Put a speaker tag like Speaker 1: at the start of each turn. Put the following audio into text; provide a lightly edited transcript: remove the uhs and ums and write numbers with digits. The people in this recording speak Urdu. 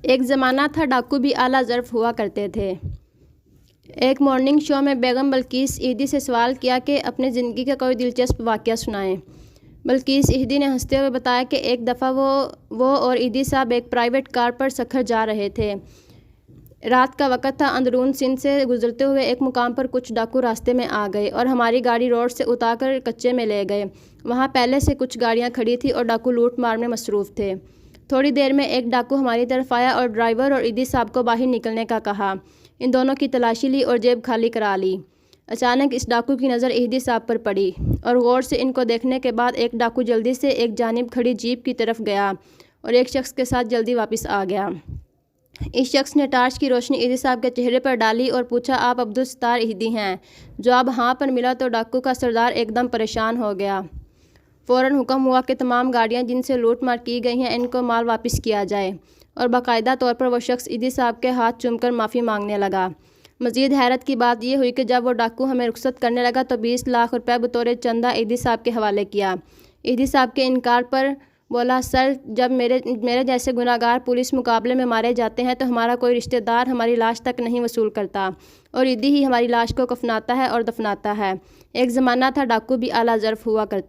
Speaker 1: ایک زمانہ تھا ڈاکو بھی اعلیٰ ظرف ہوا کرتے تھے۔ ایک مارننگ شو میں بیگم بلقیس ایدھی سے سوال کیا کہ اپنی زندگی کا کوئی دلچسپ واقعہ سنائیں۔ بلقیس ایدھی نے ہنستے ہوئے بتایا کہ ایک دفعہ وہ اور ایدھی صاحب ایک پرائیویٹ کار پر سکھر جا رہے تھے۔ رات کا وقت تھا۔ اندرون سندھ سے گزرتے ہوئے ایک مقام پر کچھ ڈاکو راستے میں آ گئے اور ہماری گاڑی روڈ سے اتار کر کچے میں لے گئے۔ وہاں پہلے سے کچھ گاڑیاں کھڑی تھیں اور ڈاکو لوٹ مار میں مصروف تھے۔ تھوڑی دیر میں ایک ڈاکو ہماری طرف آیا اور ڈرائیور اور ایدھی صاحب کو باہر نکلنے کا کہا۔ ان دونوں کی تلاشی لی اور جیب خالی کرا لی۔ اچانک اس ڈاکو کی نظر ایدھی صاحب پر پڑی اور غور سے ان کو دیکھنے کے بعد ایک ڈاکو جلدی سے ایک جانب کھڑی جیپ کی طرف گیا اور ایک شخص کے ساتھ جلدی واپس آ گیا۔ اس شخص نے ٹارچ کی روشنی ایدھی صاحب کے چہرے پر ڈالی اور پوچھا، آپ عبدالستار ایدھی ہیں؟ جواب ہاں پر ملا تو ڈاکو کا سردار ایک دم پریشان ہو گیا۔ فوراً حکم ہوا کہ تمام گاڑیاں جن سے لوٹ مار کی گئی ہیں ان کو مال واپس کیا جائے اور باقاعدہ طور پر وہ شخص ایدھی صاحب کے ہاتھ چوم کر معافی مانگنے لگا۔ مزید حیرت کی بات یہ ہوئی کہ جب وہ ڈاکو ہمیں رخصت کرنے لگا تو 20 لاکھ روپے بطور چندہ ایدھی صاحب کے حوالے کیا۔ ایدھی صاحب کے انکار پر بولا، سر جب میرے جیسے گنہگار پولیس مقابلے میں مارے جاتے ہیں تو ہمارا کوئی رشتہ دار ہماری لاش تک نہیں وصول کرتا اور ایدھی ہی ہماری لاش کو کفناتا ہے اور دفناتا ہے۔ ایک زمانہ تھا ڈاکو بھی اعلیٰ ظرف ہوا کرتے